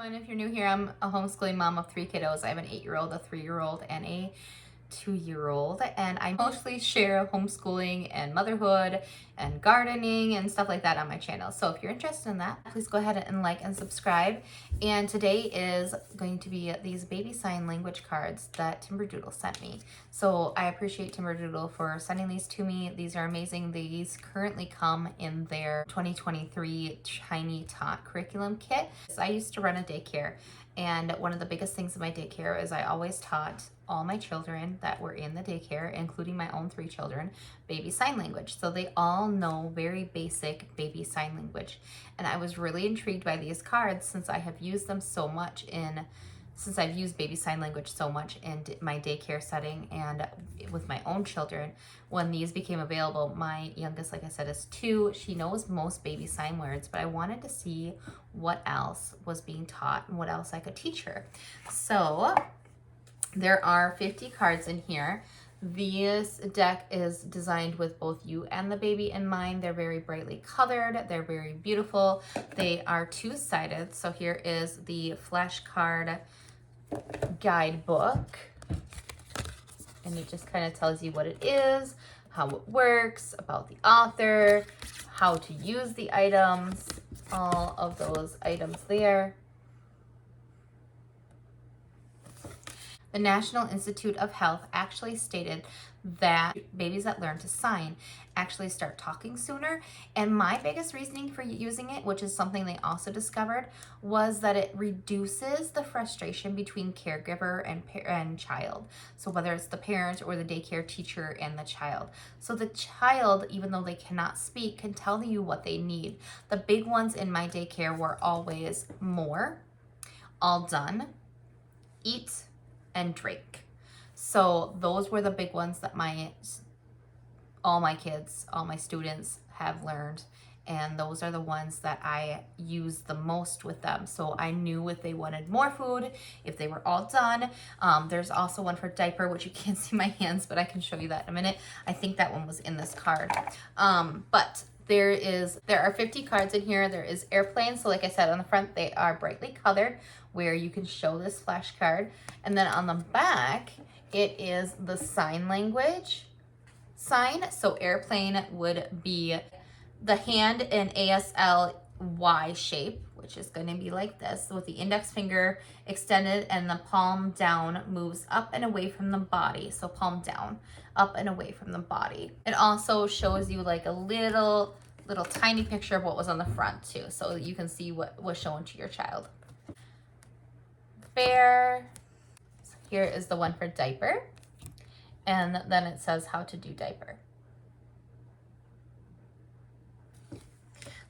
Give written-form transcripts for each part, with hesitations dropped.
And if you're new here, I'm a homeschooling mom of 3 kiddos. I have an 8-year-old, a 3-year-old, and a 2-year-old, and I mostly share homeschooling and motherhood and gardening and stuff like that on my channel. So if you're interested in that, please go ahead and like and subscribe. And today is going to be these baby sign language cards that Timberdoodle sent me. So I appreciate Timberdoodle for sending these to me. These are amazing. These currently come in their 2023 Tiny Tot curriculum kit. So I used to run a daycare, and one of the biggest things in my daycare is I always taught all my children that were in the daycare, including my own 3 children, baby sign language. So they all know very basic baby sign language. And I was really intrigued by these cards since I have used them so much since I've used baby sign language so much in my daycare setting and with my own children. When these became available, my youngest, like I said, is 2. She knows most baby sign words, but I wanted to see what else was being taught and what else I could teach her. So there are 50 cards in here. This deck is designed with both you and the baby in mind. They're very brightly colored. They're very beautiful. They are 2-sided. So here is the flashcard guidebook. And it just kind of tells you what it is, how it works, about the author, how to use the items, all of those items there. The National Institute of Health actually stated that babies that learn to sign actually start talking sooner. And my biggest reasoning for using it, which is something they also discovered, was that it reduces the frustration between caregiver and child. So whether it's the parent or the daycare teacher and the child. So the child, even though they cannot speak, can tell you what they need. The big ones in my daycare were always more, all done, eat, and drink. So those were the big ones that all my kids, all my students have learned, and those are the ones that I use the most with them. So I knew if they wanted more food, if they were all done. There's also one for diaper, which you can't see my hands, but I can show you that in a minute. I think that one was in this card. But there are 50 cards in here. There is airplane. So like I said, on the front, they are brightly colored where you can show this flashcard. And then on the back, it is the sign language sign. So airplane would be the hand in ASLY shape, which is going to be like this, with the index finger extended and the palm down moves up and away from the body. So palm down, up and away from the body. It also shows you like a little tiny picture of what was on the front too, so you can see what was shown to your child. Bear. So here is the one for diaper, and then it says how to do diaper.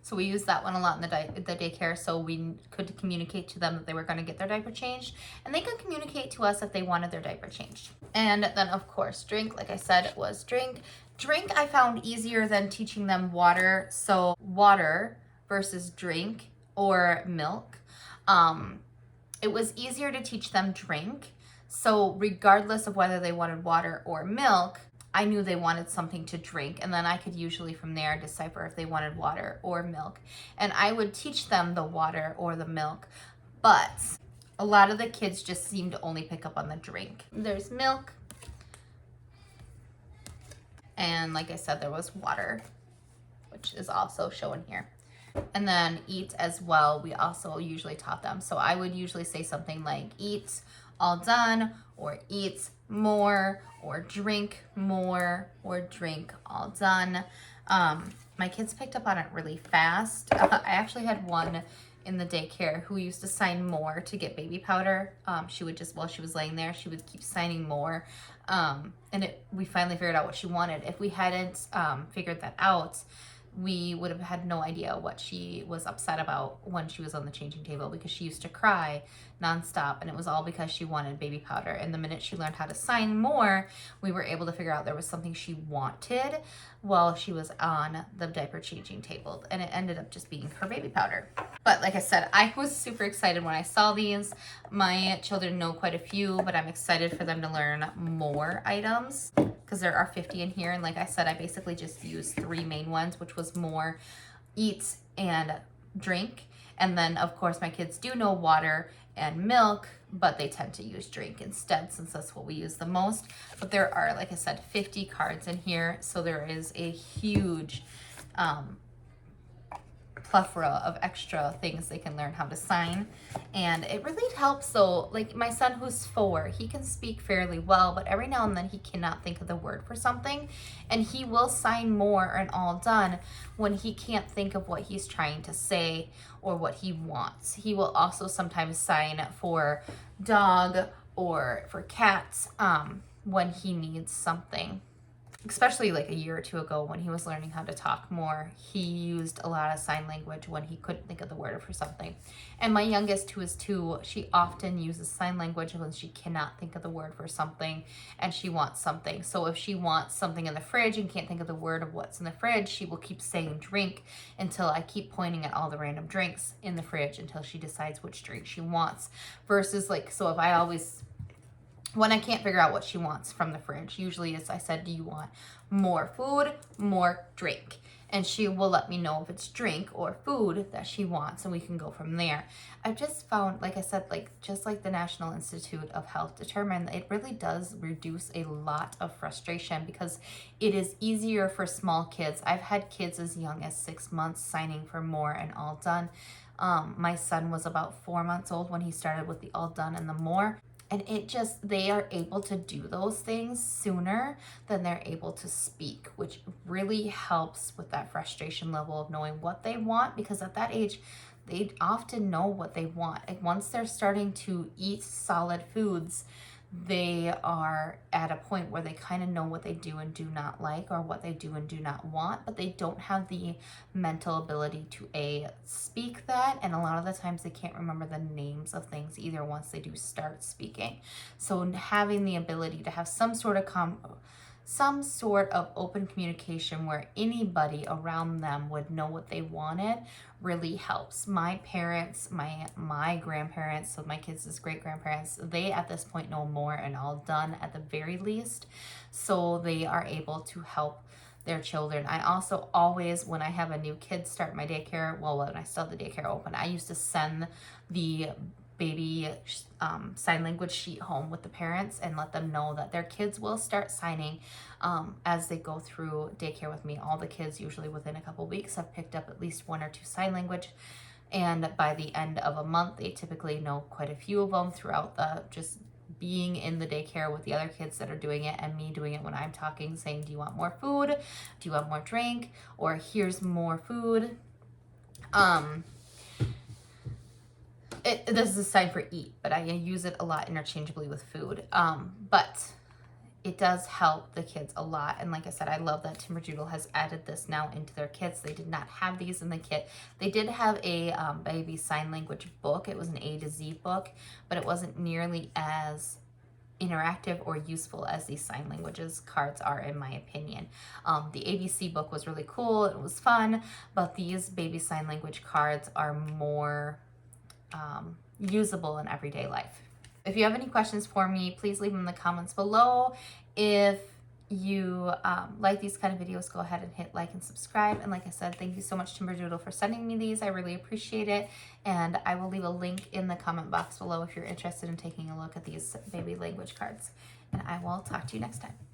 So we used that one a lot in the daycare, so we could communicate to them that they were going to get their diaper changed, and they could communicate to us if they wanted their diaper changed. And then of course drink, like I said, it was drink. Drink I found easier than teaching them water. So water versus drink or milk. It was easier to teach them drink. So regardless of whether they wanted water or milk, I knew they wanted something to drink, and then I could usually from there decipher if they wanted water or milk. And I would teach them the water or the milk, but a lot of the kids just seemed to only pick up on the drink. There's milk. And like I said, there was water, which is also shown here. And then eat as well, we also usually taught them. So I would usually say something like eat, all done, or eat more, or drink more, or drink, all done. My kids picked up on it really fast. I actually had one in the daycare who used to sign more to get baby powder. She would just, while she was laying there, she would keep signing more. And we finally figured out what she wanted. If we hadn't figured that out, we would have had no idea what she was upset about when she was on the changing table, because she used to cry nonstop, and it was all because she wanted baby powder. And the minute she learned how to sign more, we were able to figure out there was something she wanted while she was on the diaper changing table, and it ended up just being her baby powder. But like I said, I was super excited when I saw these. My children know quite a few, but I'm excited for them to learn more items, because there are 50 in here. And like I said, I basically just used 3 main ones, which was more, eat, and drink. And then of course my kids do know water and milk, but they tend to use drink instead since that's what we use the most. But there are, like I said, 50 cards in here, so there is a huge plethora of extra things they can learn how to sign. And it really helps though, like my son who's 4, he can speak fairly well, but every now and then he cannot think of the word for something, and he will sign more and all done when he can't think of what he's trying to say or what he wants. He will also sometimes sign for dog or for cats when he needs something. Especially like a year or 2 ago when he was learning how to talk more, he used a lot of sign language when he couldn't think of the word for something. And my youngest, who is 2, she often uses sign language when she cannot think of the word for something and she wants something. So if she wants something in the fridge and can't think of the word of what's in the fridge, she will keep saying drink until I keep pointing at all the random drinks in the fridge until she decides which drink she wants. Versus like, so if I always, when I can't figure out what she wants from the fridge, usually is I said, do you want more food, more drink? And she will let me know if it's drink or food that she wants, and we can go from there. I've just found, like I said, like just like the National Institute of Health determined, it really does reduce a lot of frustration because it is easier for small kids. I've had kids as young as 6 months signing for more and all done. My son was about 4 months old when he started with the all done and the more. And it just, they are able to do those things sooner than they're able to speak, which really helps with that frustration level of knowing what they want, because at that age, they often know what they want. And once they're starting to eat solid foods, they are at a point where they kind of know what they do and do not like, or what they do and do not want, but they don't have the mental ability to speak that, and a lot of the times they can't remember the names of things either once they do start speaking. So having the ability to have some sort of open communication where anybody around them would know what they wanted really helps. My parents, my grandparents, so my kids' great-grandparents, they at this point know more and all done at the very least, so they are able to help their children. I also always, when I have a new kid start my daycare, well, when I still have the daycare open, I used to send the baby sign language sheet home with the parents and let them know that their kids will start signing as they go through daycare with me. All the kids, usually within a couple weeks, have picked up at least 1 or 2 sign language, and by the end of a month they typically know quite a few of them throughout the just being in the daycare with the other kids that are doing it and me doing it when I'm talking, saying, do you want more food, do you want more drink, or here's more food. This is a sign for eat, but I use it a lot interchangeably with food. But it does help the kids a lot. And like I said, I love that Timberdoodle has added this now into their kits. They did not have these in the kit. They did have a baby sign language book. It was an A to Z book, but it wasn't nearly as interactive or useful as these sign languages cards are, in my opinion. The ABC book was really cool. It was fun, but these baby sign language cards are more usable in everyday life. If you have any questions for me, please leave them in the comments below. If you like these kind of videos, go ahead and hit like and subscribe. And like I said, thank you so much, Timberdoodle, for sending me these. I really appreciate it. And I will leave a link in the comment box below if you're interested in taking a look at these baby language cards. And I will talk to you next time.